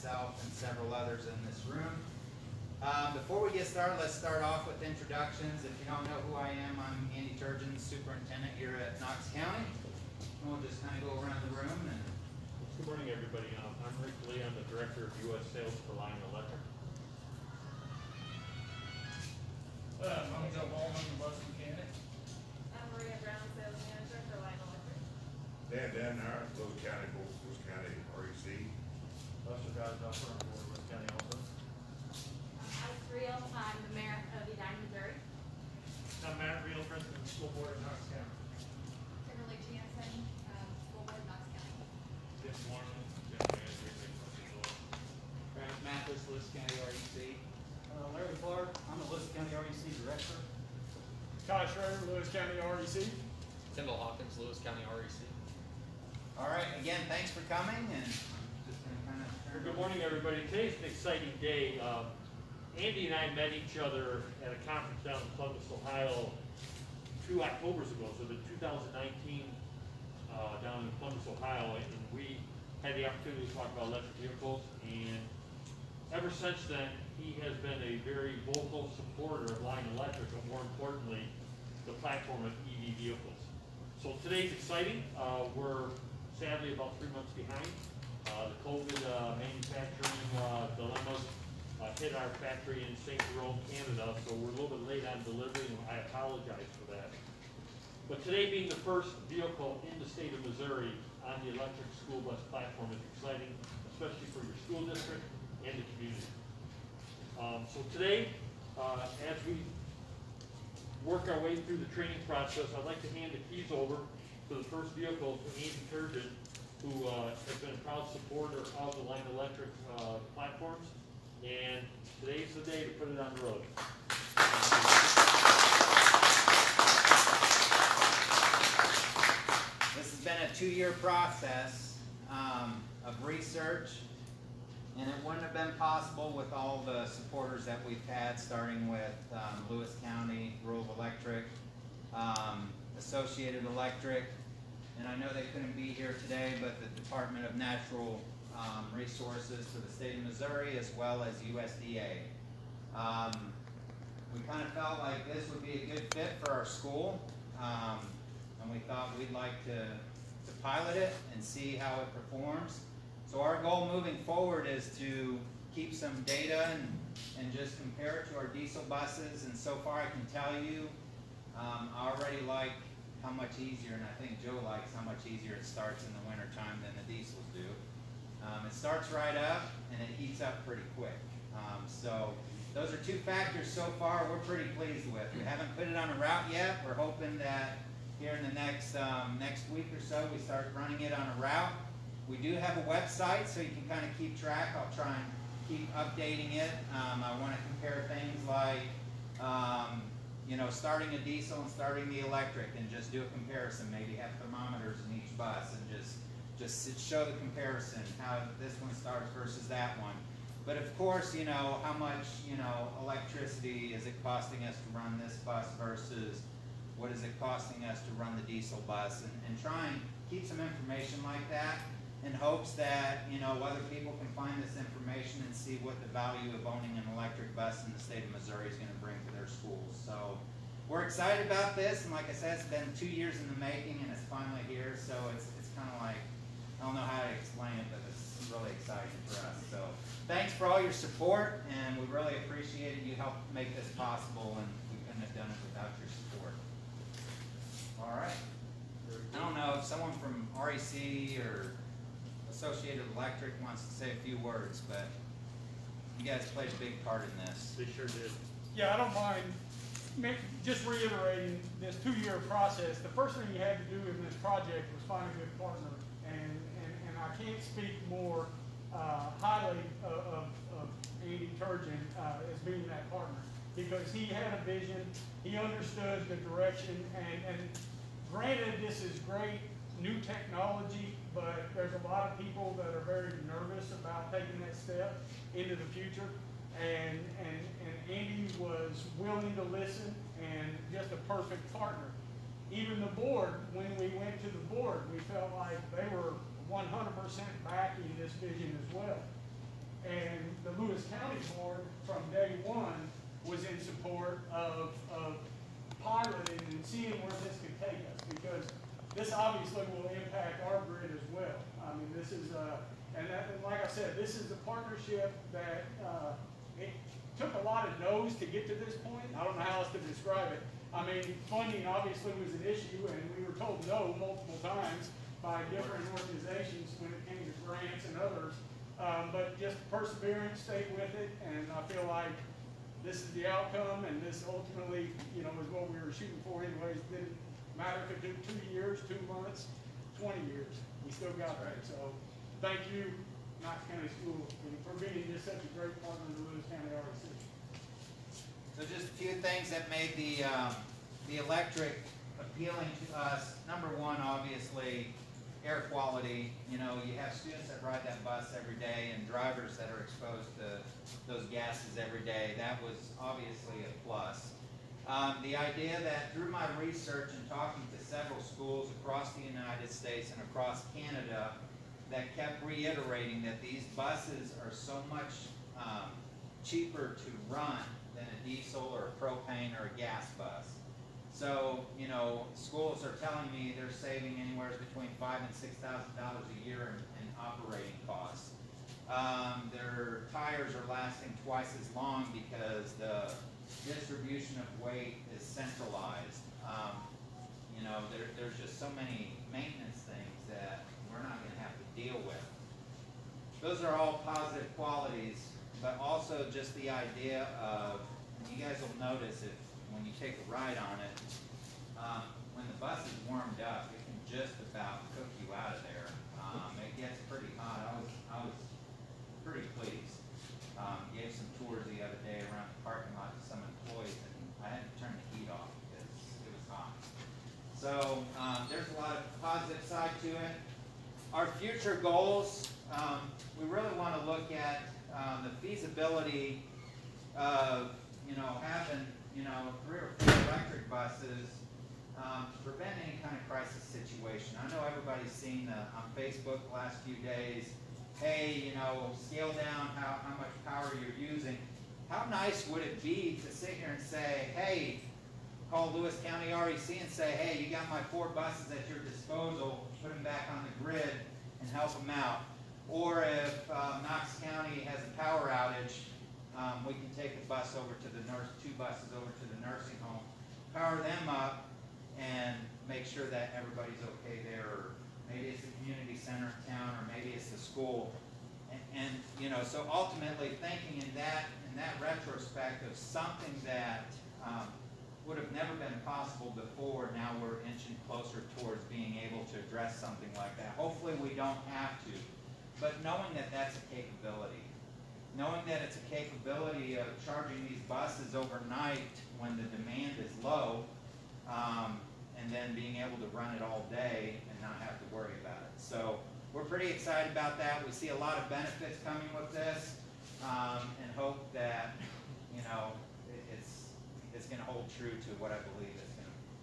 myself and several others in this room. Before we get started, let's start off with introductions. If you don't know who I am, I'm Andy Turgeon, Superintendent here at Knox County. And we'll just kind of go around the room. And good morning, everybody. I'm Rick Lee. I'm the Director of U.S. Sales for Lion Electric. I'm Joe Ballman, the bus mechanic. I'm Maria Brown, Sales Manager for Lion Electric. Dan Howard, Lewis County, REC. Buster Guys, I'm from Lewis County also. Alice Reel, I'm the Mayor of Edina, Missouri. I'm Matt Reel, President of the School Board of Knox County. Kimberly Jansen, School Board, Knox County. Jim Warren, General Manager, Travis Mathis, Lewis County REC. Larry Clark, I'm the Lewis County REC Director. Todd Schroeder, Lewis County REC. Tyndall Hawkins, Lewis County REC. All right, again, thanks for coming. And I'm just going to kind of turn it Good over. morning, everybody. Today's an exciting day. Andy and I met each other at a conference down in Columbus, Ohio, 2 Octobers ago, so the 2019 down in Columbus, Ohio, and we had the opportunity to talk about electric vehicles, and ever since then, he has been a very vocal supporter of Lion Electric, but more importantly, the platform of EV vehicles. So today's exciting. We're sadly about 3 months behind. The COVID manufacturing dilemmas hit our factory in St. Jerome, Canada, so we're a little bit late on delivery, and I apologize for that. But today being the first vehicle in the state of Missouri on the electric school bus platform is exciting, especially for your school district and the community. So today, as we work our way through the training process, I'd like to hand the keys over to the first vehicle to Andy Turgeon, who has been a proud supporter of the Lion Electric platforms, and today's the day to put it on the road. This has been a 2-year process of research, and it wouldn't have been possible with all the supporters that we've had, starting with Lewis County, Rural Electric, Associated Electric, and I know they couldn't be here today, but the Department of Natural Resources for the state of Missouri, as well as USDA. We kind of felt like this would be a good fit for our school, and we thought we'd like to pilot it and see how it performs. So our goal moving forward is to keep some data and just compare it to our diesel buses, and so far I can tell you I already like how much easier, and I think Joe likes how much easier it starts in the winter time than the diesels do. It starts right up and it heats up pretty quick. So those are 2 factors so far we're pretty pleased with. We haven't put it on a route yet. We're hoping that here in the next week or so we start running it on a route. We do have a website, so you can kind of keep track. I'll try and keep updating it. I want to compare things like starting a diesel and starting the electric, and just do a comparison. Maybe have thermometers in each bus and just show the comparison, how this one starts versus that one. But of course, how much electricity is it costing us to run this bus versus what is it costing us to run the diesel bus, and try and keep some information like that, in hopes that other people can find this information and see what the value of owning an electric bus in the state of Missouri is going to bring to their schools. So we're excited about this, and like I said, it's been 2 years in the making, and it's finally here. So it's kind of like, I don't know how to explain it, but it's really exciting for us. So thanks for all your support, and we really appreciate it. You helped make this possible, and we couldn't have done it without your support. All right. I don't know if someone from REC or Associated Electric wants to say a few words, but you guys played a big part in this. They sure did. Yeah, I don't mind just reiterating this 2-year process. The first thing you had to do in this project was find a good partner, and I can't speak more highly of Andy Turgeon as being that partner, because he had a vision, he understood the direction, and granted, this is great new technology, but there's a lot of people that are very nervous about taking that step into the future, and Andy was willing to listen and just a perfect partner. Even the board, when we went to the board, we felt like they were 100% backing this vision as well. sort of piloting and seeing where this could take us, because this obviously will impact our grid as well. I mean, this is, and like I said, this is a partnership that it took a lot of no's to get to this point. I don't know how else to describe it. I mean, funding obviously was an issue, and we were told no multiple times by different organizations when it came to grants and others. But just perseverance, stayed with it, and I feel like this is the outcome, and this ultimately, you know, is what we were shooting for anyways. Didn't matter if it took 2 years, 2 months, 20 years. We still got there. So thank you, Knox County School, for being just such a great partner to Lewis County REC. So just a few things that made the electric appealing to us. Number one, obviously, air quality. You know, you have students that ride that bus every day and drivers that are exposed to those gases every day. That was obviously a plus. The idea that through my research and talking to several schools across the United States and across Canada that kept reiterating that these buses are so much cheaper to run than a diesel or a propane or a gas bus. So, you know, schools are telling me they're saving anywhere between $5,000 and $6,000 a year in operating costs. Their tires are lasting twice as long because the distribution of weight is centralized. You know, there's just so many maintenance things that we're not going to have to deal with. Those are all positive qualities, but also just the idea of, you guys will notice if when you take a ride on it, when the bus is warmed up, it can just about cook you out of there. It gets pretty hot. I was pretty pleased. Gave some tours the other day around the parking lot to some employees, and I had to turn the heat off because it was hot. So there's a lot of positive side to it. Our future goals, we really want to look at the feasibility of, you know, having, you know, 3 or 4 electric buses to prevent any kind of crisis situation. I know everybody's seen on Facebook the last few days, hey, you know, scale down how much power you're using. How nice would it be to sit here and say, hey, call Lewis County REC and say, hey, you got my 4 buses at your disposal, put them back on the grid and help them out. Or if Knox County has a power outage, we can take a bus over to the 2 buses over to the nursing home, power them up, and make sure that everybody's okay there. Or maybe it's the community center in town, or maybe it's the school. And you know, so ultimately thinking in that retrospect of something that would have never been possible before, now we're inching closer towards being able to address something like that. Hopefully we don't have to, but knowing that that's a capability. Knowing that it's a capability of charging these buses overnight when the demand is low, and then being able to run it all day and not have to worry about it. So we're pretty excited about that. We see a lot of benefits coming with this, and hope that, you know, it's going to hold true to what I believe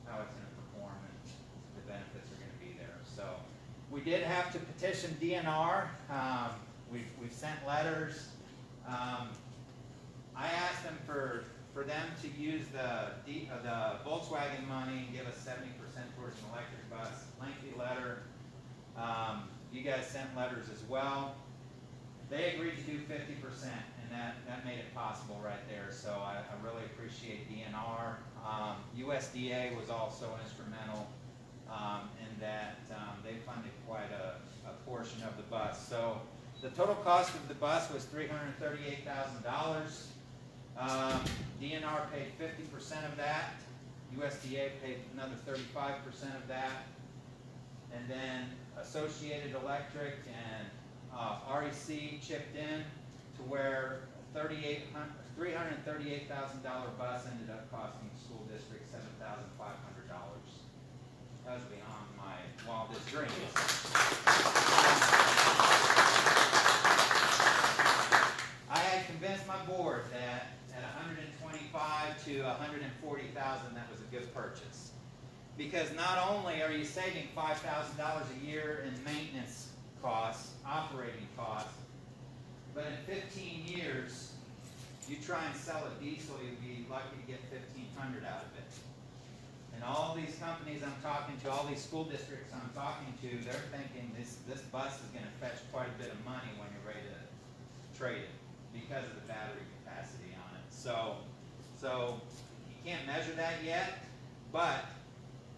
how it's going to perform, and the benefits are going to be there. So we did have to petition DNR. We've sent letters. I asked them for them to use the Volkswagen money and give us 70% towards an electric bus. Lengthy letter. You guys sent letters as well. They agreed to do 50%, and that made it possible right there. So I really appreciate DNR. USDA was also instrumental in that they funded quite a portion of the bus. So the total cost of the bus was $338,000. DNR paid 50% of that. USDA paid another 35% of that. And then Associated Electric and REC chipped in to where $338,000 bus ended up costing the school district $7,500. That was beyond my wildest dreams. I had convinced my board that at $125,000 to $140,000 that was a good purchase. Because not only are you saving $5,000 a year in maintenance costs, operating costs, but in 15 years, You try and sell a diesel, you'd be lucky to get 1,500 out of it. And all these companies I'm talking to, all these school districts I'm talking to, they're thinking this bus is going to fetch quite a bit of money when you're ready to trade it because of the battery capacity on it. So you can't measure that yet, but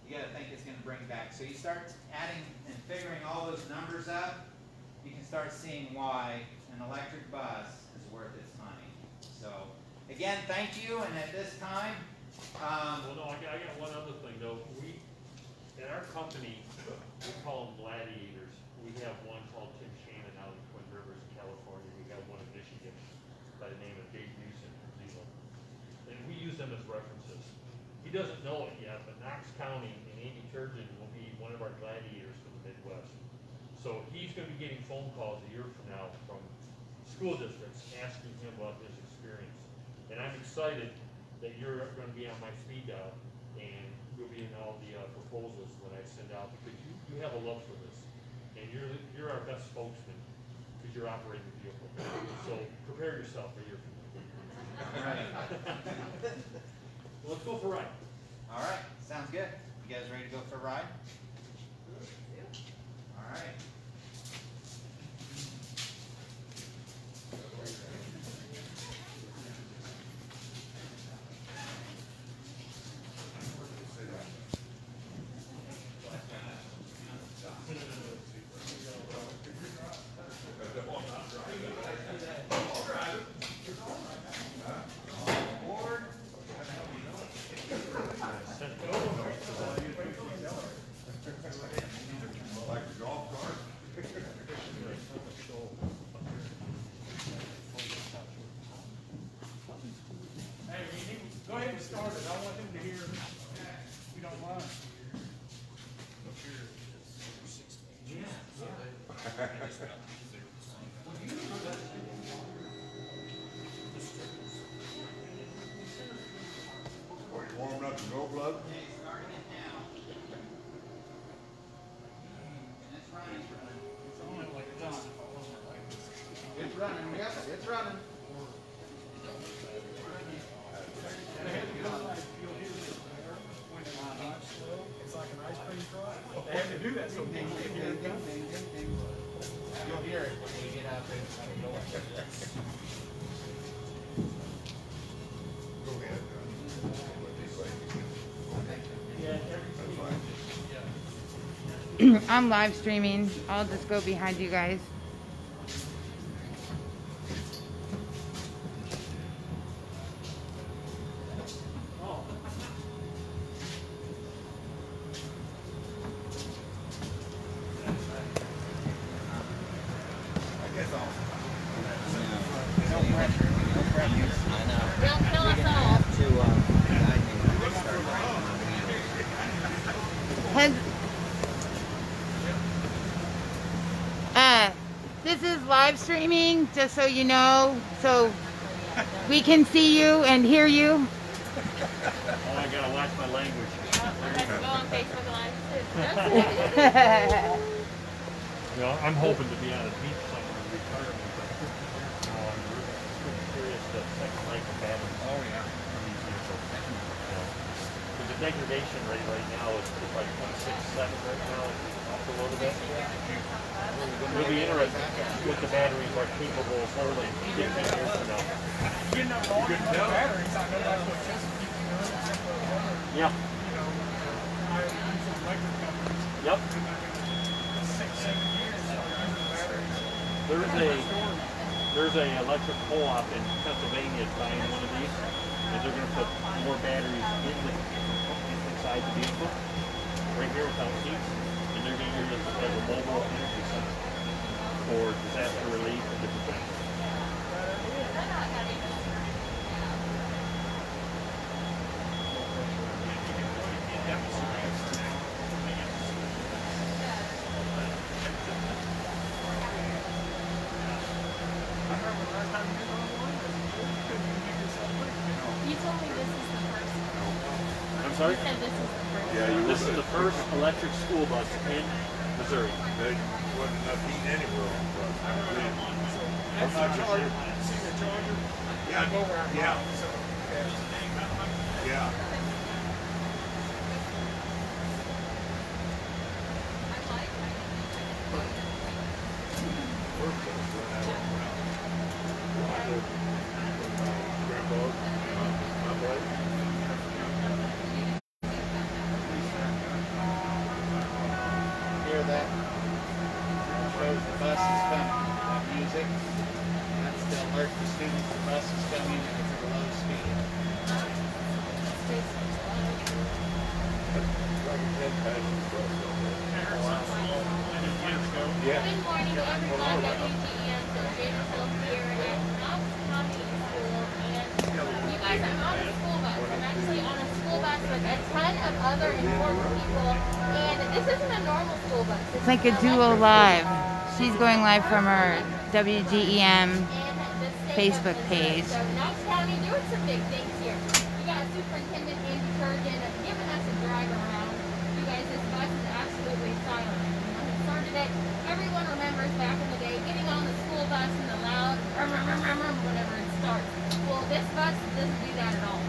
you got to think it's going to bring back. So you start adding and figuring all those numbers up, you can start seeing why an electric bus is worth its money. So again, thank you. And at this time, Well, no, I got one other thing though. At our company, we call them gladiators. We have one called Tim Shannon out in Twin Rivers, California. We have one in Michigan by the name of Dave Newsom from Zeeland. And we use them as references. He doesn't know it yet, but Knox County and Andy Turgeon will be one of our gladiators for the Midwest. So he's going to be getting phone calls a year from now from school districts asking him about his experience. And I'm excited that you're going to be on my speed dial and you'll be in all the proposals when I send out, because you have a love for this. And you're our best spokesman because you're operating the vehicle. So prepare yourself a year from now. right. Well, let's go for a ride. All right, sounds good. You guys ready to go for a ride? All right. Like the golf cart? Hey, go ahead and start it. I want him to hear, if you don't mind. Are you warming up to go, blood? Okay, starting it now. And it's running. It's running, yep, it's running. It's like an ice cream truck. They had to do that so people can hear it. You'll hear it when you get out there and start going. Go ahead. I'm live streaming. I'll just go behind you guys. Don't kill us all. This is live streaming, just so you know, so we can see you and hear you. Oh, I gotta watch my language. Let's go on Facebook Live too. You know, I'm hoping to be on a beach somewhere in retirement, but I'm really curious the second life of batteries. Oh, yeah. On these vehicles. But the degradation rate right now is like 0.67 right now, it's up a little bit. It'll be interesting what the batteries are capable of holding 15 years from now. You know, all the batteries, I know that's what Chesapeake is doing. Yeah. You know, I use some electric companies. Yep. 6-7 years, so I use the batteries. There's a electric co-op in Pennsylvania buying one of these, and they're going to put more batteries inside the vehicle, right here without seats, and they're going to use it as a mobile energy center for disaster relief and different things. You told me this is the first one. I'm sorry? You said this is the first Yeah, one. you This is the first electric school bus in Missouri. There wasn't enough heat anywhere on the bus. I'm not sure. See the charger? Yeah, I go where I'm Yeah. going, so. Yeah. Hear that? Shows the bus is coming. That music. That's to alert the students the bus is coming and it's at a low speed. Yeah. Good morning, everyone. WGM Digital here at Knox County School. And you guys are on a school bus. I'm actually on a school bus with a ton of other important people. And this isn't a normal school bus. It's like a duo live. She's going live from her WGEM Facebook page. So Knox County doing some big things here. We got Superintendent Andy Turgeon giving us a drive around. You guys, this bus is absolutely silent. When he started it, everyone remembers back in the day getting on the school bus and the loud whenever it starts. Well, this bus doesn't do that at all.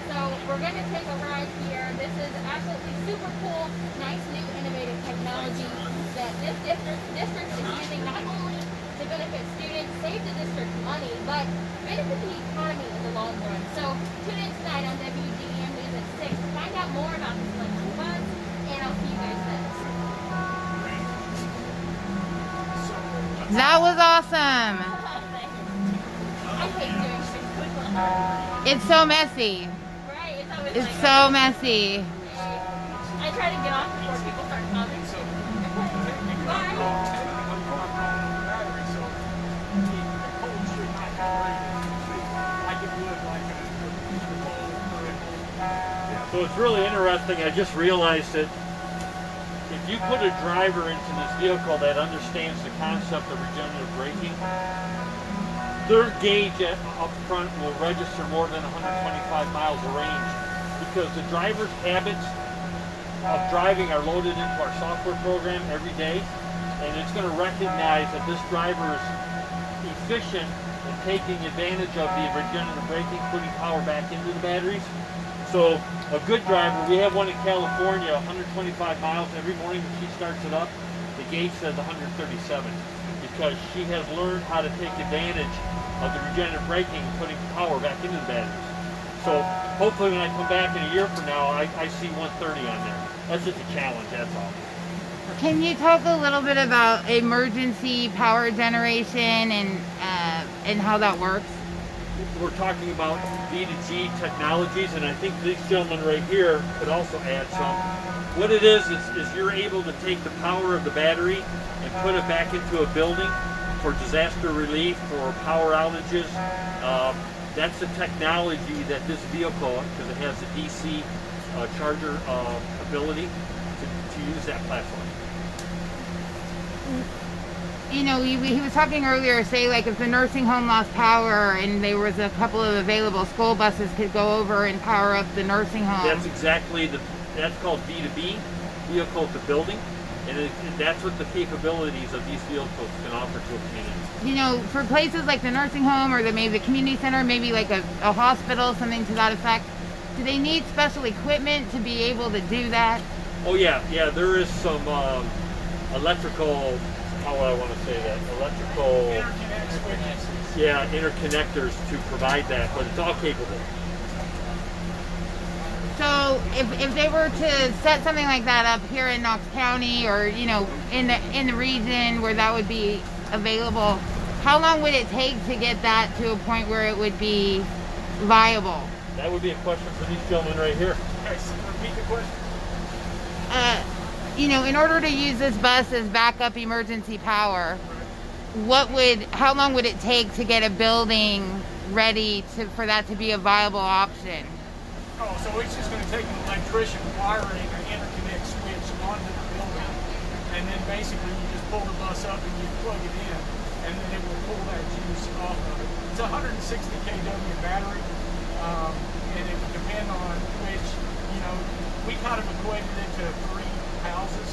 So we're going to take a ride here. This is absolutely super cool, nice new innovative technology that this district is using not only to benefit students, save the district money, but benefit the economy in the long run. So tune in tonight on WGM News at 6 to find out more about this electric bus, and I'll see you guys then. That was awesome. I hate doing shit. It's so messy. Right? It's always It's like so messy. I try to get off before people start coming. Bye. So it's really interesting. I just realized that if you put a driver into this vehicle that understands the concept of regenerative braking, their gauge up front will register more than 125 miles of range because the driver's habits of driving are loaded into our software program every day, and it's going to recognize that this driver is efficient in taking advantage of the regenerative braking, putting power back into the batteries. So a good driver, we have one in California, 125 miles every morning when she starts it up, the gauge says 137 because she has learned how to take advantage of the regenerative braking and putting power back into the batteries. So hopefully when I come back in a year from now, I see 130 on there. That's just a challenge, that's all. Can you talk a little bit about emergency power generation and how that works? We're talking about V2G technologies, and I think this gentleman right here could also add some. What it is you're able to take the power of the battery and put it back into a building for disaster relief, for power outages. That's the technology that this vehicle, because it has the DC charger ability to use that platform. You know, he was talking earlier, say like if the nursing home lost power and there was a couple of available school buses could go over and power up the nursing home. That's exactly that's called V2B, vehicle to building, and that's what the capabilities of these vehicles can offer to a community. You know, for places like the nursing home or maybe the community center, maybe like a hospital, something to that effect, do they need special equipment to be able to do that? Oh yeah, there is some electrical, how would I want to say that, electrical, interconnectors to provide that, but it's all capable. So if they were to set something like that up here in Knox County or, you know, in the region where that would be available, how long would it take to get that to a point where it would be viable? That would be a question for these gentlemen right here. Okay, so repeat the question. You know, in order to use this bus as backup emergency power, how long would it take to get a building ready for that to be a viable option? Oh, so it's just going to take an electrician wiring an interconnect switch onto the building, and then basically you just pull the bus up and you plug it in, and then it will pull that juice off of it. It's a 160 kW battery, and it would depend on which, you know, we kind of equated it to 3 houses.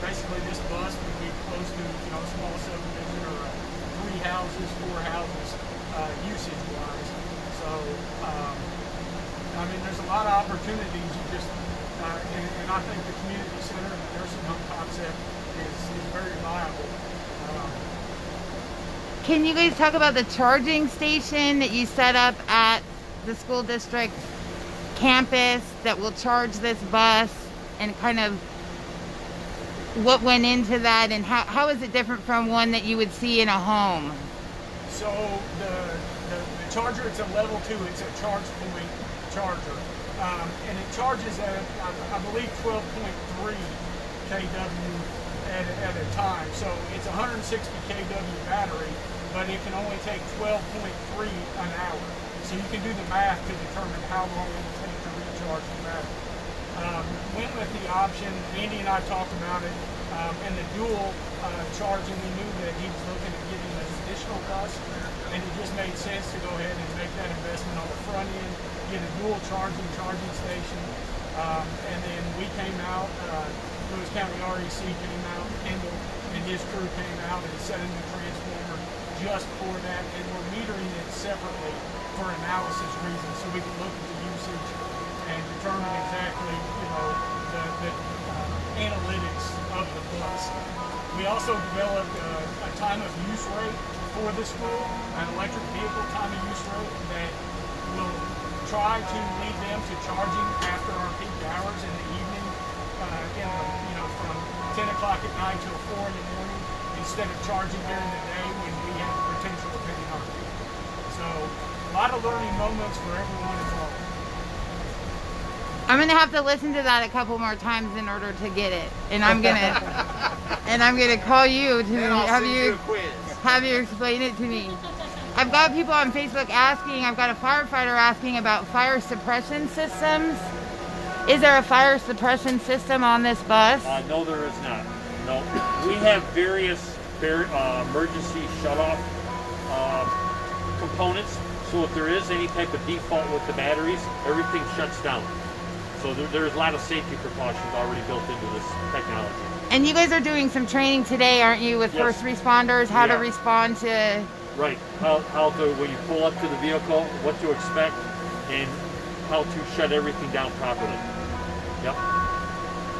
Basically this bus would be close to, you know, a small subdivision or 3 houses, 4 houses, usage-wise. opportunities. You just, and I think the community center and the nursing home concept is very viable. Can you guys talk about the charging station that you set up at the school district campus that will charge this bus, and kind of what went into that, and how is it different from one that you would see in a home? So the charger, it's a level 2, it's a charge point charger. And it charges at, I believe, 12.3 kW at a time. So it's 160 kW battery, but it can only take 12.3 an hour. So you can do the math to determine how long it will take to recharge the battery. Went with the option, Andy and I talked about it, and the dual charging, we knew that he was looking at getting an additional bus, and it just made sense to go ahead and make that investment on the front end, get a dual charging station, and then we came out, Lewis County REC came out, Kendall and his crew came out and set in the transformer just for that, and we're metering it separately for analysis reasons, so we can look at the usage and determine exactly, the analytics of the bus. We also developed a time of use rate for the school, an electric vehicle time of use rate that will try to lead them to charging after our peak hours in the evening, from 10 o'clock at night till 4 in the morning, instead of charging during the day when we have the potential of hitting our peak. So a lot of learning moments for everyone involved. I'm gonna have to listen to that a couple more times in order to get it, and I'm gonna call you to have you explain it to me. I've got people on Facebook asking. I've got a firefighter asking about fire suppression systems. Is there a fire suppression system on this bus? No, there is not. No, we have various emergency shut-off components. So if there is any type of default with the batteries, everything shuts down. So there's a lot of safety precautions already built into this technology. And you guys are doing some training today, aren't you, with first responders, how to respond to... Right, how to, when you pull up to the vehicle, what to expect, and how to shut everything down properly. Yep.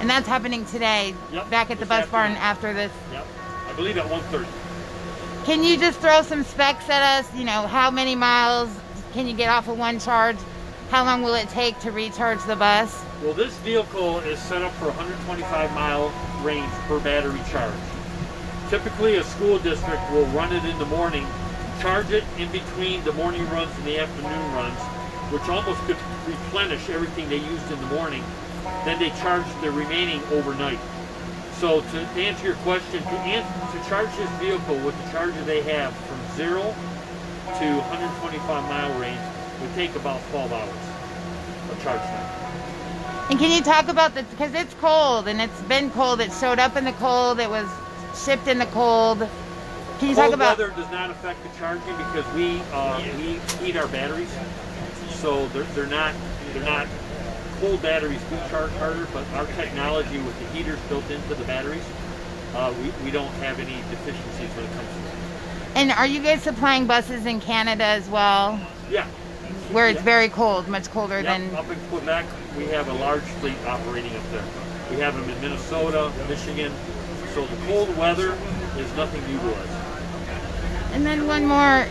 And that's happening today, back at the bus barn after this. Yep, I believe at 1:30. Can you just throw some specs at us? How many miles can you get off of one charge? How long will it take to recharge the bus? Well, this vehicle is set up for 125-mile range per battery charge. Typically, a school district will run it in the morning, charge it in between the morning runs and the afternoon runs, which almost could replenish everything they used in the morning. Then they charge the remaining overnight. So to answer your question, to charge this vehicle with the charger they have from 0 to 125-mile range would take about 12 hours of charge time. And can you talk about because it's cold, and it's been cold, it showed up in the cold, it was shipped in the cold. Can you talk about... Cold weather does not affect the charging because we heat our batteries, so they're not cold batteries do charge harder, but our technology with the heaters built into the batteries, we don't have any deficiencies when it comes to that. And are you guys supplying buses in Canada as well? Yeah. Where it's very cold, much colder than... Up in Quebec, we have a large fleet operating up there. We have them in Minnesota, Michigan, so the cold weather is nothing new to us. And then one more,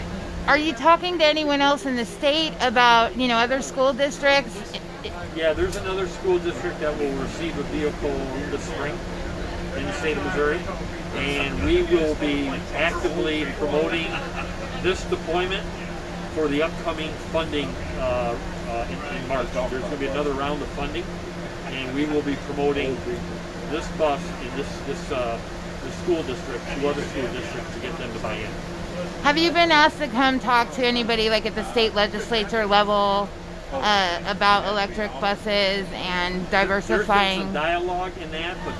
are you talking to anyone else in the state about, other school districts? Yeah, there's another school district that will receive a vehicle this spring in the state of Missouri, and we will be actively promoting this deployment for the upcoming funding in March. There's going to be another round of funding, and we will be promoting this bus in this school district to other school districts to get them to buy in. Have you been asked to come talk to anybody like at the state legislature level about electric buses and diversifying? There's been some dialogue in that, but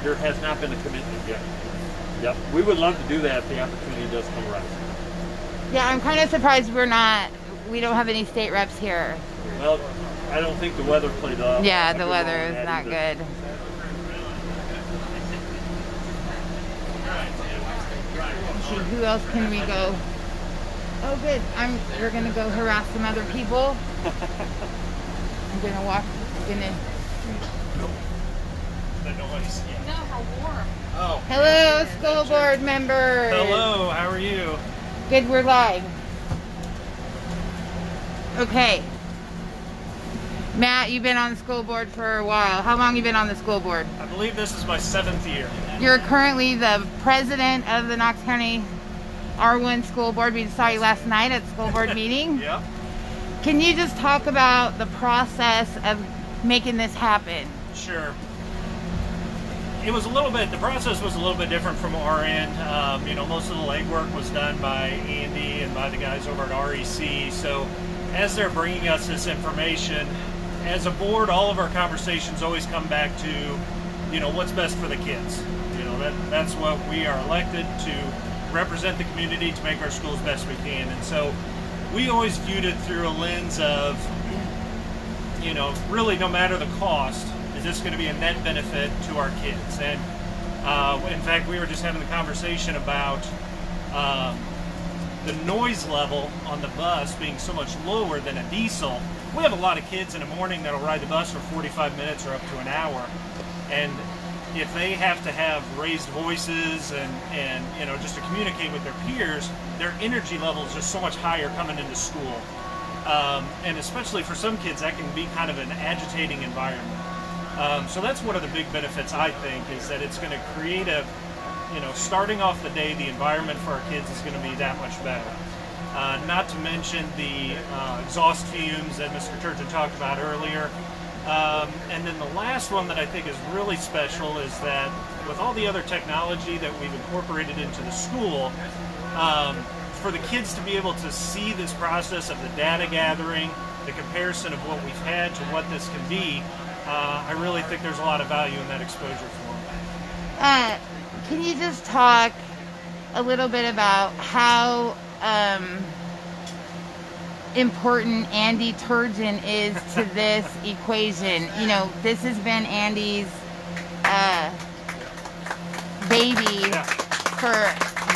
there has not been a commitment yet. Yep, we would love to do that if the opportunity does come around. Yeah, I'm kind of surprised we don't have any state reps here. Well, I don't think the weather played up. Yeah, the weather is not good. Let's see, who else can we go? Oh, good. We're gonna go harass some other people. I'm gonna walk. But nobody's yet. No, how warm. Oh. Hello, school board members. Hello, how are you? Good, we're live. Okay. Matt, you've been on the school board for a while. How long have you been on the school board? I believe this is my 7th year. You're currently the president of the Knox County R-1 school board. We saw you last night at the school board meeting. Yep. Can you just talk about the process of making this happen? Sure. It was the process was a little bit different from our end. You know, most of the legwork was done by Andy and by the guys over at REC. So as they're bringing us this information, as a board, all of our conversations always come back to, you know, what's best for the kids. You know, that's what we are elected to represent the community, to make our schools best we can. And so we always viewed it through a lens of, you know, really no matter the cost, is this going to be a net benefit to our kids? And in fact, we were just having the conversation about the noise level on the bus being so much lower than a diesel. We have a lot of kids in the morning that'll ride the bus for 45 minutes or up to an hour. And if they have to have raised voices and you know, just to communicate with their peers, their energy level is just so much higher coming into school. And especially for some kids, that can be kind of an agitating environment. So that's one of the big benefits, I think, is that it's going to create a, you know, starting off the day, the environment for our kids is going to be that much better. Not to mention the exhaust fumes that Mr. Turgeon talked about earlier. And then the last one that I think is really special is that with all the other technology that we've incorporated into the school, for the kids to be able to see this process of the data gathering, the comparison of what we've had to what this can be, I really think there's a lot of value in that exposure for them. Can you just talk a little bit about how important Andy Turgeon is to this equation? You know, this has been Andy's baby for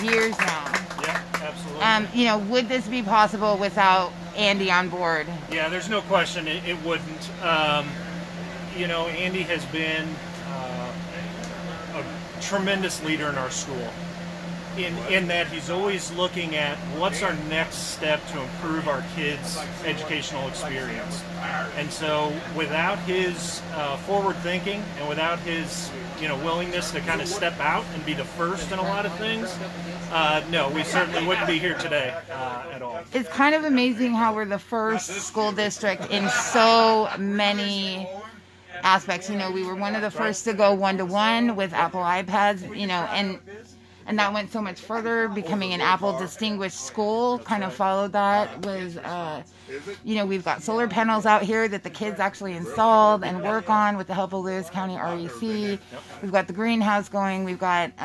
years now. Yeah, absolutely. You know, would this be possible without Andy on board? Yeah, there's no question it wouldn't. You know, Andy has been a tremendous leader in our school. In that he's always looking at what's our next step to improve our kids' educational experience. And so without his forward thinking and without his, you know, willingness to kind of step out and be the first in a lot of things, no, we certainly wouldn't be here today at all. It's kind of amazing how we're the first school district in so many aspects. You know, we were one of the first to go one-to-one with Apple iPads, you know, and that went so much further. Becoming an Apple distinguished school kind of followed that. Was you know, we've got solar panels out here that the kids actually installed and work on with the help of Lewis County REC. We've got the greenhouse going. We've got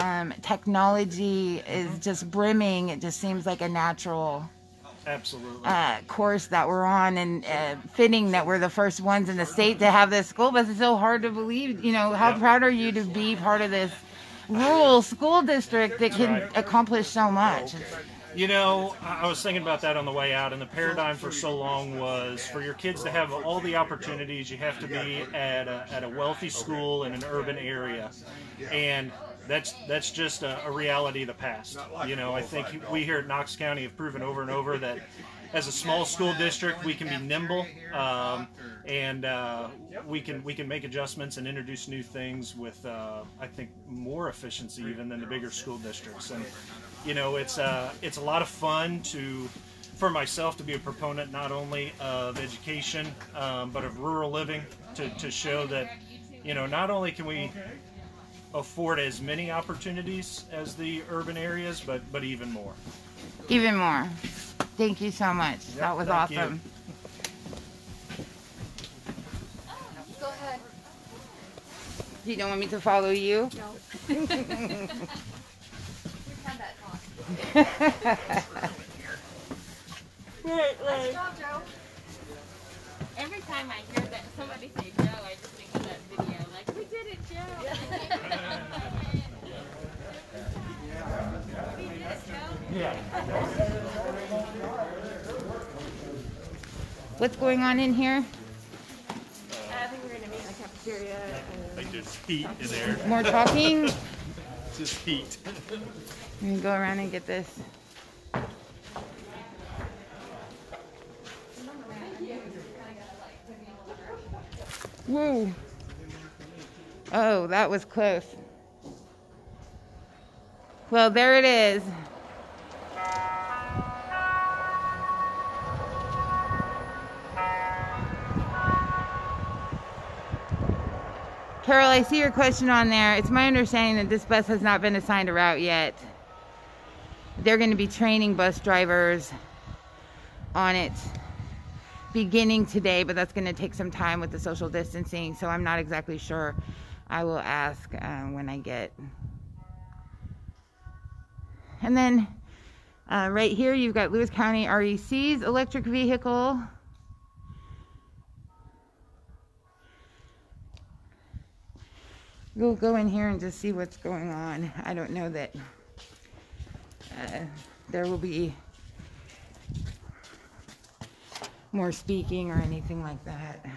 technology is just brimming. It just seems like a natural course that we're on, and fitting that we're the first ones in the state to have this school bus. It's so hard to believe. You know, how proud are you to be part of this rural school district that can accomplish so much? You know, I was thinking about that on the way out, and the paradigm for so long was for your kids to have all the opportunities, you have to be at a wealthy school in an urban area. And that's just a reality of the past. You know, I think we here at Knox County have proven over and over that as a small school district, we can be nimble, and we can make adjustments and introduce new things with, I think, more efficiency even than the bigger school districts. And you know, it's a lot of fun for myself to be a proponent not only of education but of rural living, to show that, you know, not only can we afford as many opportunities as the urban areas, but even more. Even more. Thank you so much. Yep, that was thank awesome. Go ahead. You don't want me to follow you? No. We've had that talk. Let's go, Joe. Every time I hear that somebody say Joe, I just think of that video. Like, we did it, Joe. We did it, Joe. What's going on in here? heat in there. More talking. Just heat. Let me go around and get this. Whoa. Oh, that was close. Well, there it is. Carol, I see your question on there. It's my understanding that this bus has not been assigned a route yet. They're going to be training bus drivers on it beginning today, but that's going to take some time with the social distancing, so I'm not exactly sure. I will ask when I get. And then right here, you've got Lewis County REC's electric vehicle. We'll go in here and just see what's going on. I don't know that there will be more speaking or anything like that. Work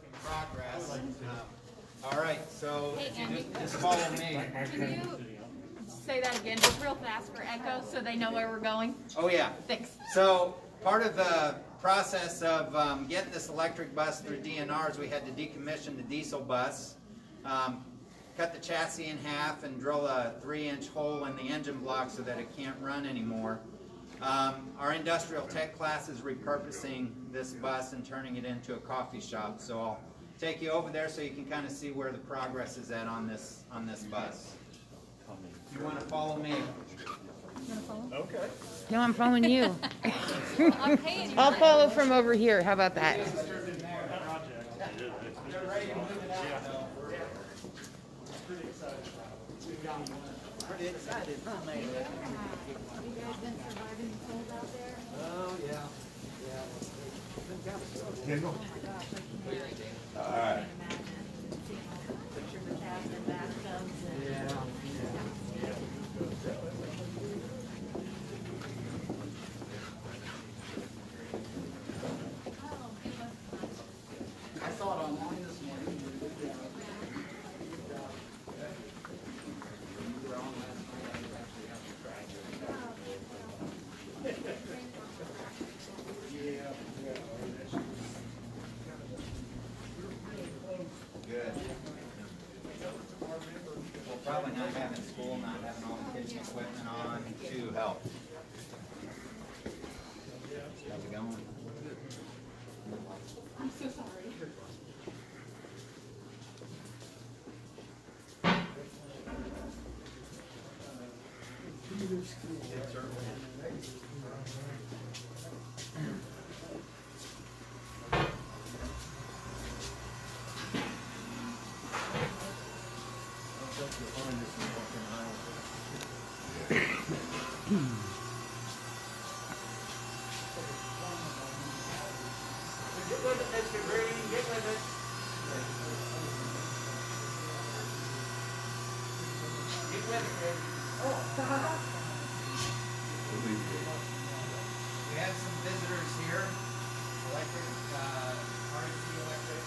in progress. All right, so Hey, if you Andy. just follow me. Can you say that again, just real fast for Echo, so they know where we're going? Oh yeah. Thanks. So part of the process of getting this electric bus through DNRs, we had to decommission the diesel bus, cut the chassis in half and drill a 3-inch hole in the engine block so that it can't run anymore. Our industrial tech class is repurposing this bus and turning it into a coffee shop. So I'll take you over there so you can kind of see where the progress is at on this bus. If you want to follow me. Okay. No, I'm following you. I'm paying you. I'll follow from over here. How about that? They're ready to move it out though. Pretty excited. Pretty excited. Have you guys been surviving the cold out there? Oh, yeah. All right. Pictures of tabs and bathtubs and. I saw it online this morning. You were on last night. I was actually out to try Good. Well, probably not having school, not having all the kitchen equipment on to help. How's it going? I'm so sorry. Get with it, Mr. Green, get with it. Get with it, Greg. We have some visitors here. Electric, REC Electric.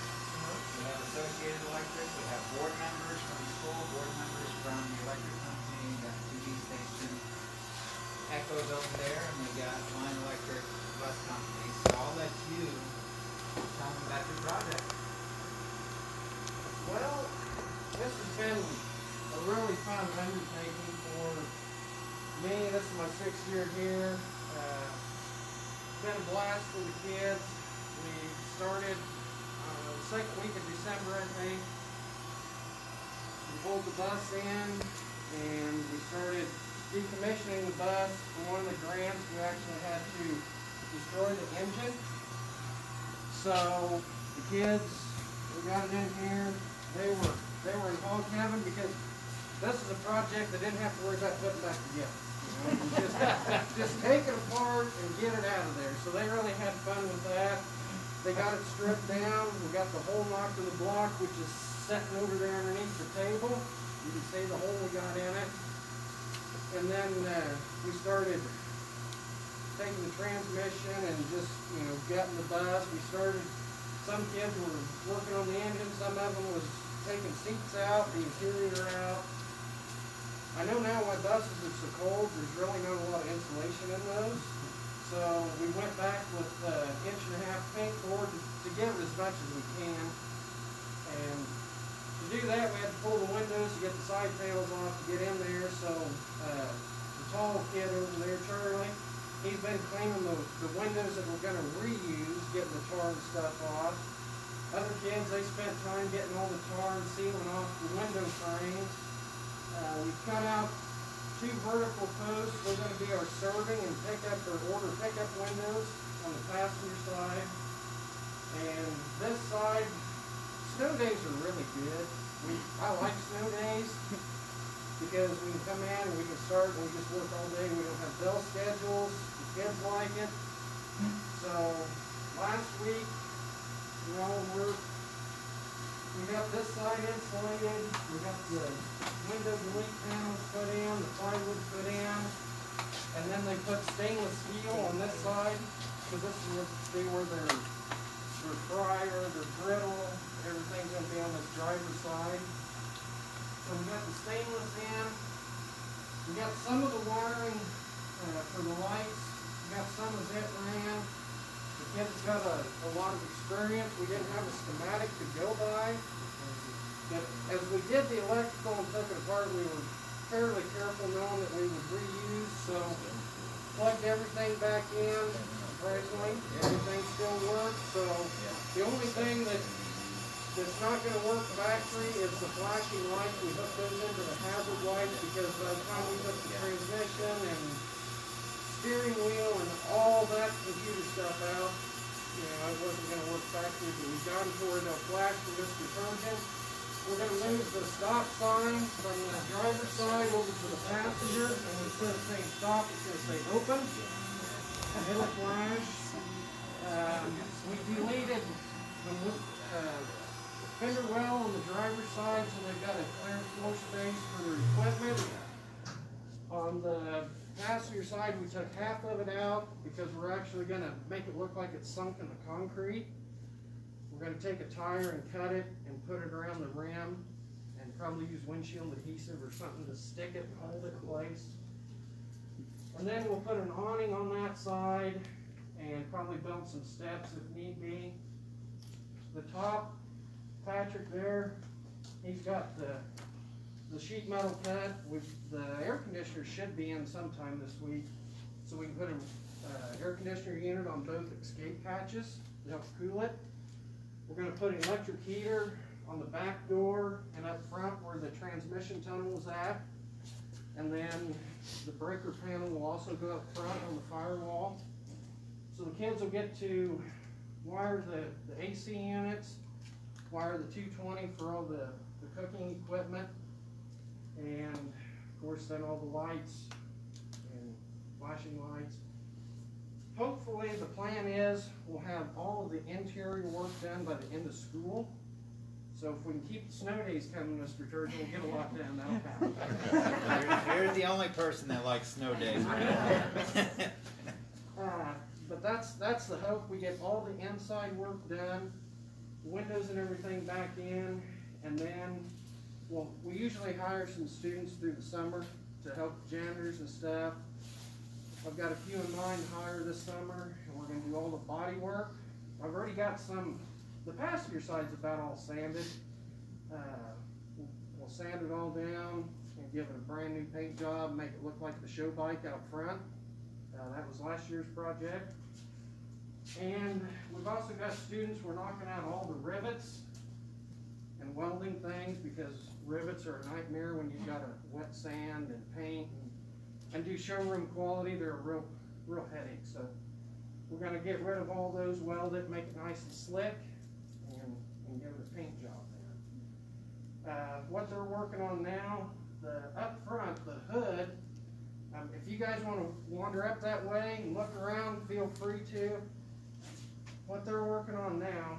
We have Associated Electric. We have board members from the school, board members from the electric company, the TV station. Echo's over there, and we got Line Electric Bus Company. So I'll let you tell them about your project. Well, this has been a really fun undertaking for me. This is my 6th year here. It's been a blast for the kids. We started the second week of December, I think. We pulled the bus in and we started decommissioning the bus. For one of the grants, we actually had to destroy the engine. So the kids, we got it in here. They were in hog heaven because this is a project that didn't have to worry about putting back together. You know, just take it apart and get it out of there. So they really had fun with that. They got it stripped down. We got the hole knocked in the block, which is sitting over there underneath the table. You can see the hole we got in it. And then we started taking the transmission and just, gutting the bus. We started some kids were working on the engine, some of them was taking seats out, the interior out. I know now why buses are so cold, there's really not a lot of insulation in those. So we went back with 1.5 inch paint board to give it as much as we can. And to do that, we had to pull the windows to get the side panels off to get in there. So the tall kid over there, Charlie, he's been cleaning the windows that we're going to reuse, getting the tar and stuff off. Other kids, they spent time getting all the tar and sealing off the window frames. We cut out 2 vertical posts. They're going to be our serving and pickup or order pickup windows on the passenger side. And this side, snow days are really good. I like snow days because we can come in and we can start and we just work all day. We don't have bell schedules. The kids like it. So last week, we got this side insulated. We got the window delete panels put in, the plywood put in, and then they put stainless steel on this side because this is where their fryer, their griddle, everything's going to be on this driver's side. So we got the stainless in. We got some of the wiring for the lights. We got some of it ran. The kids got a lot of experience. We didn't have a schematic to go by. But as we did the electrical and took it apart, we were fairly careful knowing that we would reuse. So plugged everything back in. Surprisingly, everything still works. So the only thing that's not going to work factory is the flashing lights. We hooked those into the hazard lights because by the time we took the transmission and steering wheel and all that computer stuff out, you know, it wasn't going to work factory. But we got them to where they'll flash for this detergent. We're going to move the stop sign from the driver's side over to the passenger, and instead of saying stop, it's going to say open. It'll flash. We deleted the fender well on the driver's side, so they've got a clear floor space for their equipment. On the passenger side, we took half of it out because we're actually going to make it look like it's sunk in the concrete. We're going to take a tire and cut it and put it around the rim and probably use windshield adhesive or something to stick it and hold it in place. And then we'll put an awning on that side and probably build some steps if need be. The top, Patrick there, he's got the sheet metal cut. The air conditioner should be in sometime this week, so we can put an air conditioner unit on both escape hatches to help cool it. We're going to put an electric heater on the back door and up front where the transmission tunnel is at. And then the breaker panel will also go up front on the firewall. So the kids will get to wire the AC units, wire the 220 for all the cooking equipment, and of course then all the lights and flashing lights. Hopefully the plan is we'll have all of the interior work done by the end of school. So if we can keep the snow days coming, Mr. Turgeon, we'll get a lot done. That'll happen. You're the only person that likes snow days. But that's the hope. We get all the inside work done, windows and everything back in, and then we usually hire some students through the summer to help janitors and stuff. I've got a few in mind to hire this summer, and we're going to do all the body work. I've already got the passenger side's about all sanded. We'll sand it all down and give it a brand new paint job, make it look like the show bike out front. That was last year's project. And we've also got students, we're knocking out all the rivets and welding things because rivets are a nightmare when you've got to wet sand and paint and do showroom quality. They're a real headache. So we're going to get rid of all those, weld it, make it nice and slick, and give it a paint job there. What they're working on now, up front, the hood, if you guys want to wander up that way and look around, feel free to. What they're working on now,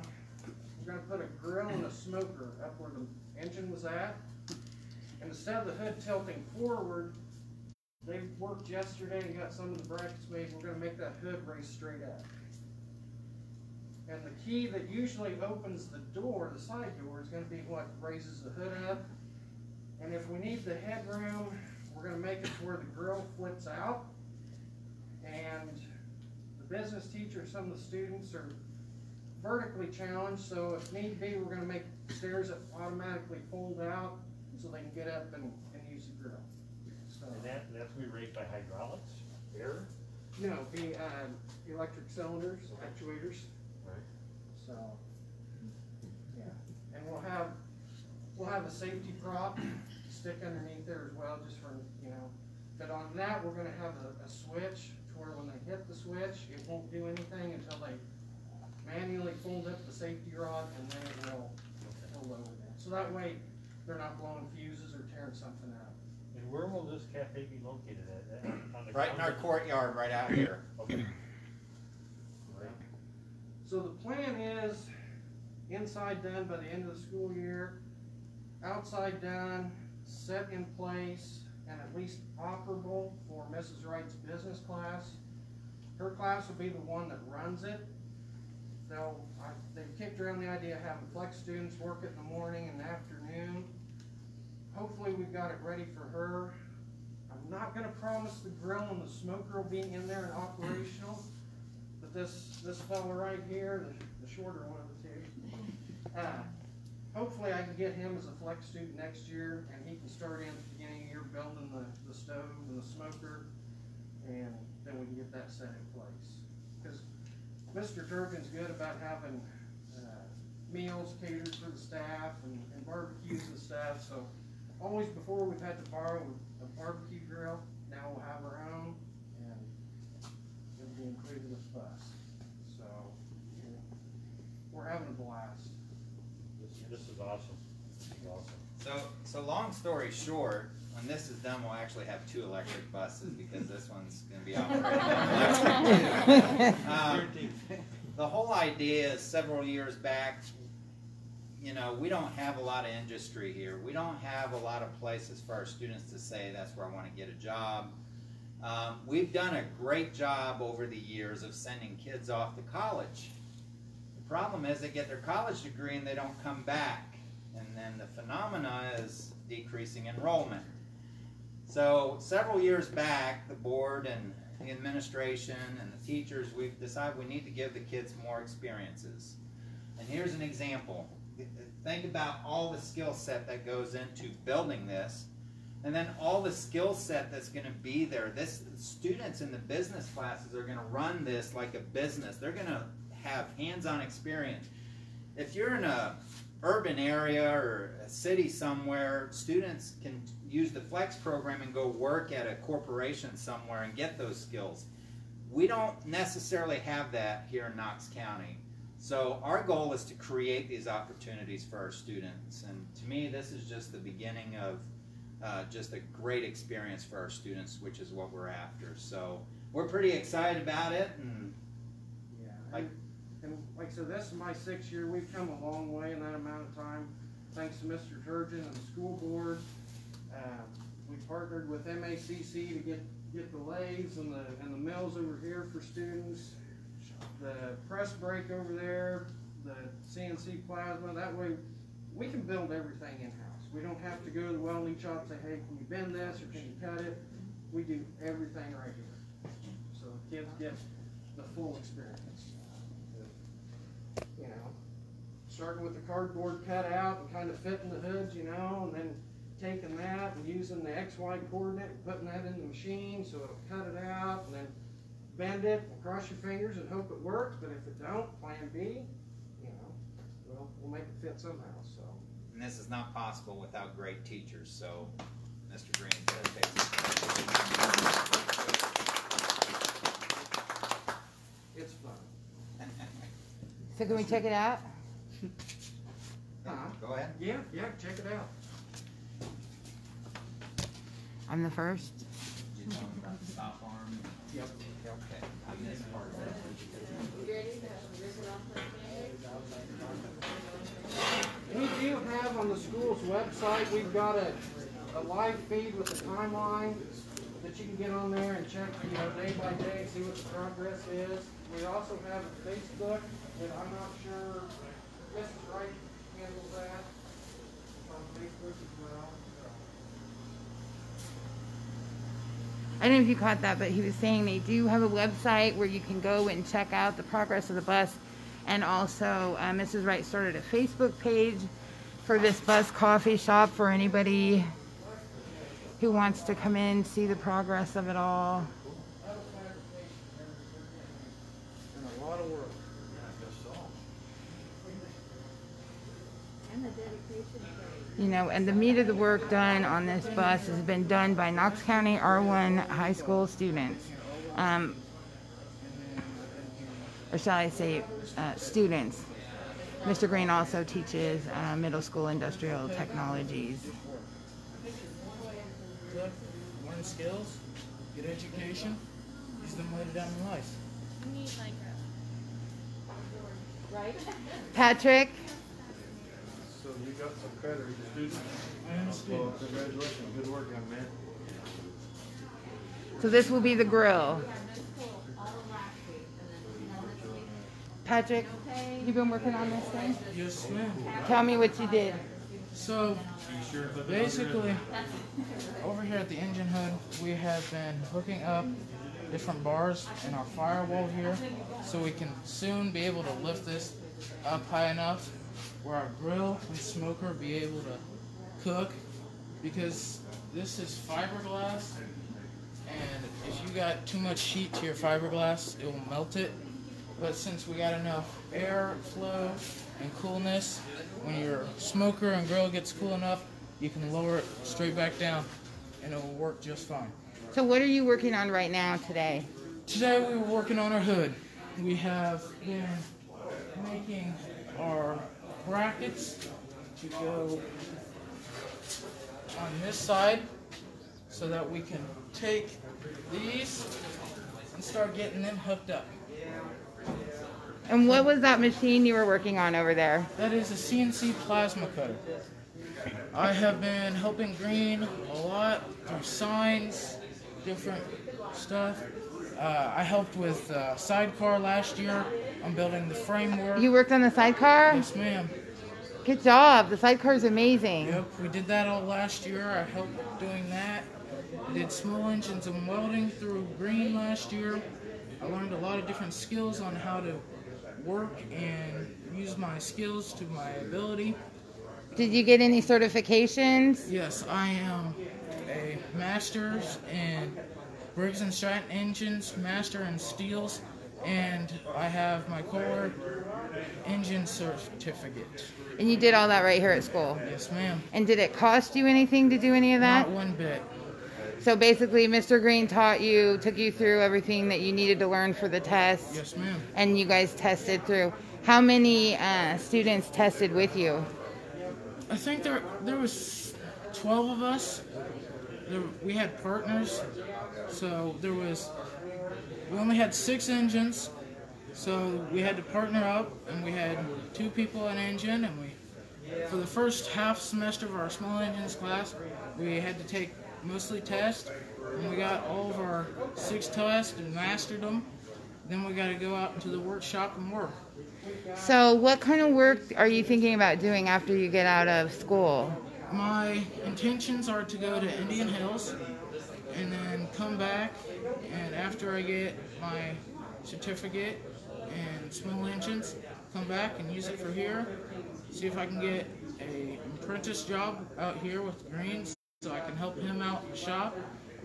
we're going to put a grill and a smoker up where the engine was at. And instead of the hood tilting forward, they worked yesterday and got some of the brackets made. We're going to make that hood raise straight up. And the key that usually opens the door, the side door, is going to be what raises the hood up. And if we need the headroom, we're going to make it to where the grill flips out. And the business teacher, some of the students are vertically challenged, so if need be, we're going to make stairs that automatically fold out so they can get up and use the grill. So, And that's going to be raised by hydraulics, air? no, be electric cylinders, actuators. Right. So, yeah, and we'll have a safety prop stick underneath there as well, just for, you know. But on that, we're going to have a switch to where when they hit the switch, it won't do anything until they manually fold up the safety rod, and then it will lower that. So that way, they're not blowing fuses or tearing something out. And where will this cafe be located at? On the Right in our grounds? courtyard, right out here. Okay. Right. So the plan is inside done by the end of the school year, outside done, set in place, and at least operable for Mrs. Wright's business class. Her class will be the one that runs it. They've kicked around the idea of having flex students work it in the morning and afternoon. Hopefully we've got it ready for her. I'm not going to promise the grill and the smoker will be in there and operational, but this fella right here, the shorter one of the two, hopefully I can get him as a flex student next year, and he can start in at the beginning of the year building the stove and the smoker, and then we can get that set in place. Because Mr. Turpin's good about having meals catered for the staff and barbecues and stuff, so always before we've had to borrow a barbecue grill. Now we'll have our own, and it'll be included with the bus. So we're having a blast. This is awesome. This is awesome. So long story short, when this is done, we'll actually have 2 electric buses because this one's going to be operating on electric. The whole idea is several years back, you know, we don't have a lot of industry here. We don't have a lot of places for our students to say that's where I want to get a job. We've done a great job over the years of sending kids off to college. The problem is they get their college degree and they don't come back. And then the phenomena is decreasing enrollment. So several years back, the board and the administration and the teachers, we've decided we need to give the kids more experiences. And here's an example. Think about all the skill set that goes into building this, and then all the skill set that's going to be there. Students in the business classes are going to run this like a business. They're going to have hands-on experience. If you're in a urban area or a city somewhere, students can use the Flex program and go work at a corporation somewhere and get those skills. We don't necessarily have that here in Knox County. So our goal is to create these opportunities for our students. And to me, this is just the beginning of just a great experience for our students, which is what we're after. So we're pretty excited about it. And yeah, and like I said, this is my 6th year. We've come a long way in that amount of time, thanks to Mr. Turgeon and the school board. We partnered with MACC to get the lathes and the mills over here for students. The press brake over there, the CNC plasma. That way, we can build everything in-house. We don't have to go to the welding shop and say, hey, can you bend this or can you cut it? We do everything right here. So the kids get the full experience. You know, starting with the cardboard cut out and kind of fitting the hoods, you know, and then taking that and using the XY coordinate and putting that in the machine so it'll cut it out, and then bend it and cross your fingers and hope it works. But if it don't, plan B, you know, we'll make it fit somehow. So. And this is not possible without great teachers. So, Mr. Green, it's fun. So can we check it out? Go ahead. Yeah, check it out. I'm the first. Did you tell them about the stop arm? Yep. Okay. I missed part of that. You ready to rip it off the We do have on the school's website, we've got a live feed with a timeline that you can get on there and check, day by day, see what the progress is. We also have Facebook that I'm not sure Mrs. Wright handles that on Facebook as well. I don't know if you caught that, but he was saying they do have a website where you can go and check out the progress of the bus. And also, Mrs. Wright started a Facebook page for this bus coffee shop for anybody who wants to come in, see the progress of it all. And a lot of work. And the dedication. And the meat of the work done on this bus has been done by Knox County R-1 high school students. Or shall I say, students. Mr. Green also teaches middle school industrial technologies. Learn skills, get education, use them later down in life. You need like a, right? Patrick? So you got some credit, are you a student? I am a student. Well, congratulations, good work, young man. So this will be the grill. Patrick, you been working on this thing? Yes, ma'am. Tell me what you did. So, basically, over here at the engine hood, we have been hooking up different bars in our firewall here, so we can soon be able to lift this up high enough where our grill and smoker be able to cook, because this is fiberglass, and if you got too much heat to your fiberglass, it will melt it. But since we got enough air flow and coolness, when your smoker and grill gets cool enough, you can lower it straight back down and it will work just fine. So what are you working on right now today? Today we were working on our hood. We have been making our brackets to go on this side so that we can take these and start getting them hooked up. And what was that machine you were working on over there? That is a CNC plasma cutter. I have been helping Green a lot through signs, different stuff. I helped with sidecar last year. I'm building the framework. You worked on the sidecar? Yes, ma'am. Good job. The sidecar is amazing. Yep, we did that all last year. I helped doing that. I did small engines and welding through Green last year. I learned a lot of different skills on how to work and use my skills to my ability. Did you get any certifications? Yes, I am a master's in Briggs & Stratton engines, master in steels, and I have my Kohler engine certificate. And you did all that right here at school? Yes, ma'am. And did it cost you anything to do any of that? Not one bit. So basically, Mr. Green took you through everything that you needed to learn for the test. Yes, ma'am. And you guys tested through. How many students tested with you? I think there was 12 of us. We had partners, so we only had 6 engines, so we had to partner up, and we had 2 people an engine, and for the first half semester of our small engines class, we had to take mostly tests, and we got all of our 6 tests and mastered them. Then we got to go out into the workshop and work. So what kind of work are you thinking about doing after you get out of school? My intentions are to go to Indian Hills and then come back, and after I get my certificate in small engines, come back and use it for here, see if I can get an apprentice job out here with Greens so I can help him out in the shop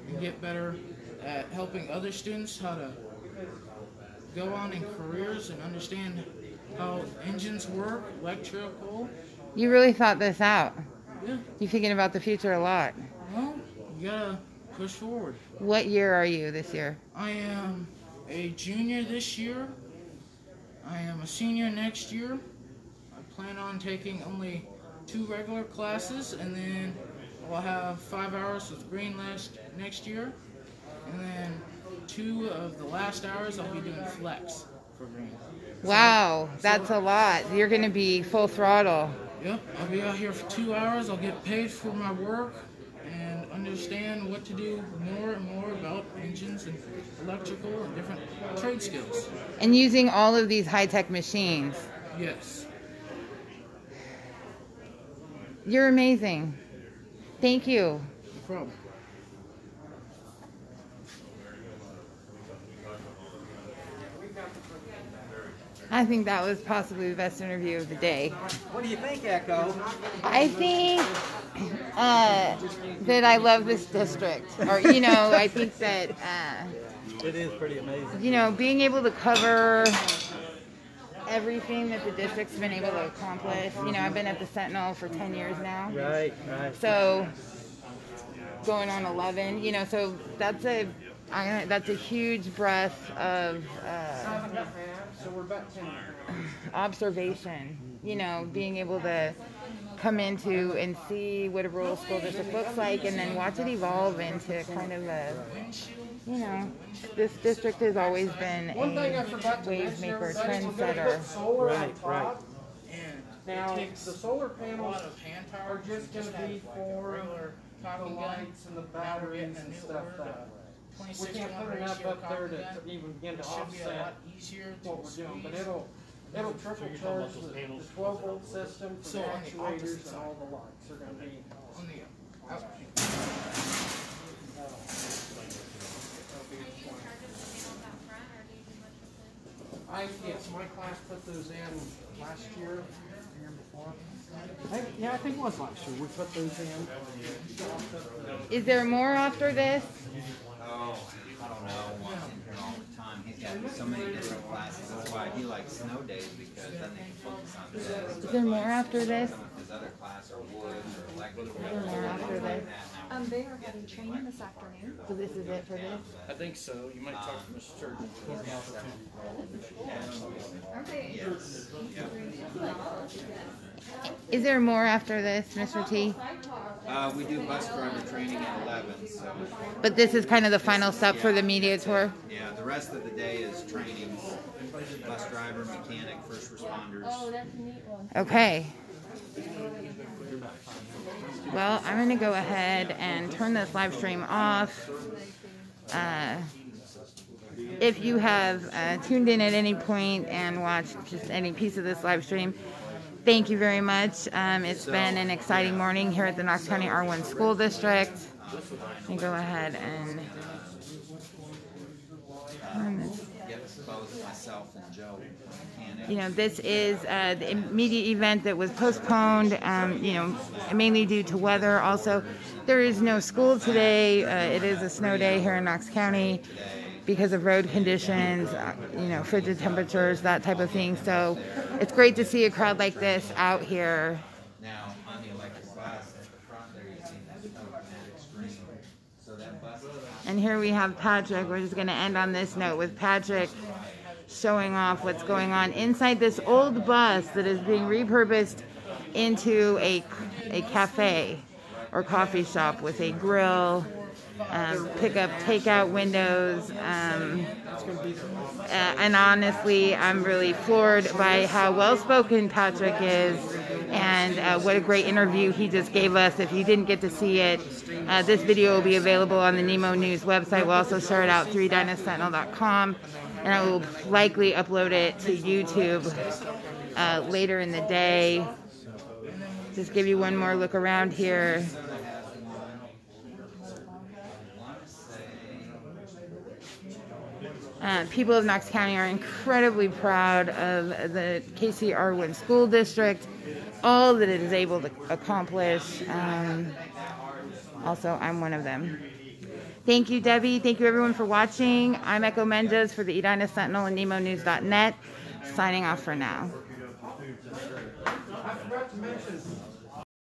and get better at helping other students how to go on in careers and understand how engines work, electrical. You really thought this out. Yeah. You're thinking about the future a lot. Well, you gotta push forward. What year are you this year? I am a junior this year. I am a senior next year. I plan on taking only 2 regular classes, and then I'll have 5 hours with Green next year. And then 2 of the last hours I'll be doing flex for Green. Wow, that's a lot. You're going to be full throttle. Yep, I'll be out here for 2 hours. I'll get paid for my work, and under understand what to do more and more about engines and electrical and different trade skills. And using all of these high-tech machines. Yes. You're amazing. Thank you. No problem. I think that was possibly the best interview of the day. What do you think, Echo? I think that I love this district. Or, you know, I think that, It is pretty amazing. you know, being able to cover everything that the district's been able to accomplish. You know, I've been at the Sentinel for 10 years now. Right, right. So, going on 11, you know, so that's a huge breath of So we're about 10. observation, you know, being able to come into and see what a rural school district looks like and then watch it evolve into kind of a, you know, this district has always been One thing I a forgot to wave mention, maker, everybody, we're gonna trendsetter. put solar on Right, right. top. And Now, it takes the solar a panels lot of hand power. are just gonna have, be like, a for regular the cotton gun. lights and the Now we're batteries getting a and new stuff order, that way. We 26 can't to put 1 enough ratio up there cotton to gun. even begin to It should be a lot offset easier to what we're doing, but squeeze. it'll triple you're talking charge about those the panels? 12 volt system for So the on the actuators opposite and side. all the lights are gonna be. On the out. Yes, my class put those in last year, year before. I think it was last year, we put those in. Is there more after this? Oh, I don't know. Wants in here all the time. He's got so many different classes. That's why he likes snow days, because then they can focus on this. Is there more after this? Some of his other class are wood or electrical. Is there more after this? They are having training this afternoon. So this is it for this? I think so. You might talk to Mr. Sturgeon. Okay. Yes. Is there more after this, Mr. T? We do bus driver training at 11, so But this is kind of the final step for the media tour? yeah, the rest of the day is trainings. Bus driver, mechanic, first responders. Oh, that's a neat one. Okay. Well, I'm going to go ahead and turn this live stream off. If you have tuned in at any point and watched just any piece of this live stream, thank you very much. It's been an exciting morning here at the Knox County R-1 School District. Let me go ahead and turn this. Both myself and Joe, mechanic. You know, this is the immediate event that was postponed, you know, mainly due to weather. Also, there is no school today. It is a snow day here in Knox County because of road conditions, you know, frigid temperatures, that type of thing. So it's great to see a crowd like this out here. Now, on the electric bus at the front there, you see that automatic screen. So that bus is And here we have Patrick. We're just going to end on this note with Patrick showing off what's going on inside this old bus that is being repurposed into a cafe or coffee shop with a grill, pickup, takeout windows, and honestly, I'm really floored by how well-spoken Patrick is and what a great interview he just gave us. If you didn't get to see it, this video will be available on the Nemo News website. We'll also share it out through DynasSentinel.com, and I will likely upload it to YouTube later in the day. Just give you one more look around here. People of Knox County are incredibly proud of the KC-R1 School District, all that it is able to accomplish. Also, I'm one of them. Thank you, Debbie. Thank you, everyone, for watching. I'm Echo Menges for the Edina Sentinel and NemoNews.net, signing off for now. I forgot to mention,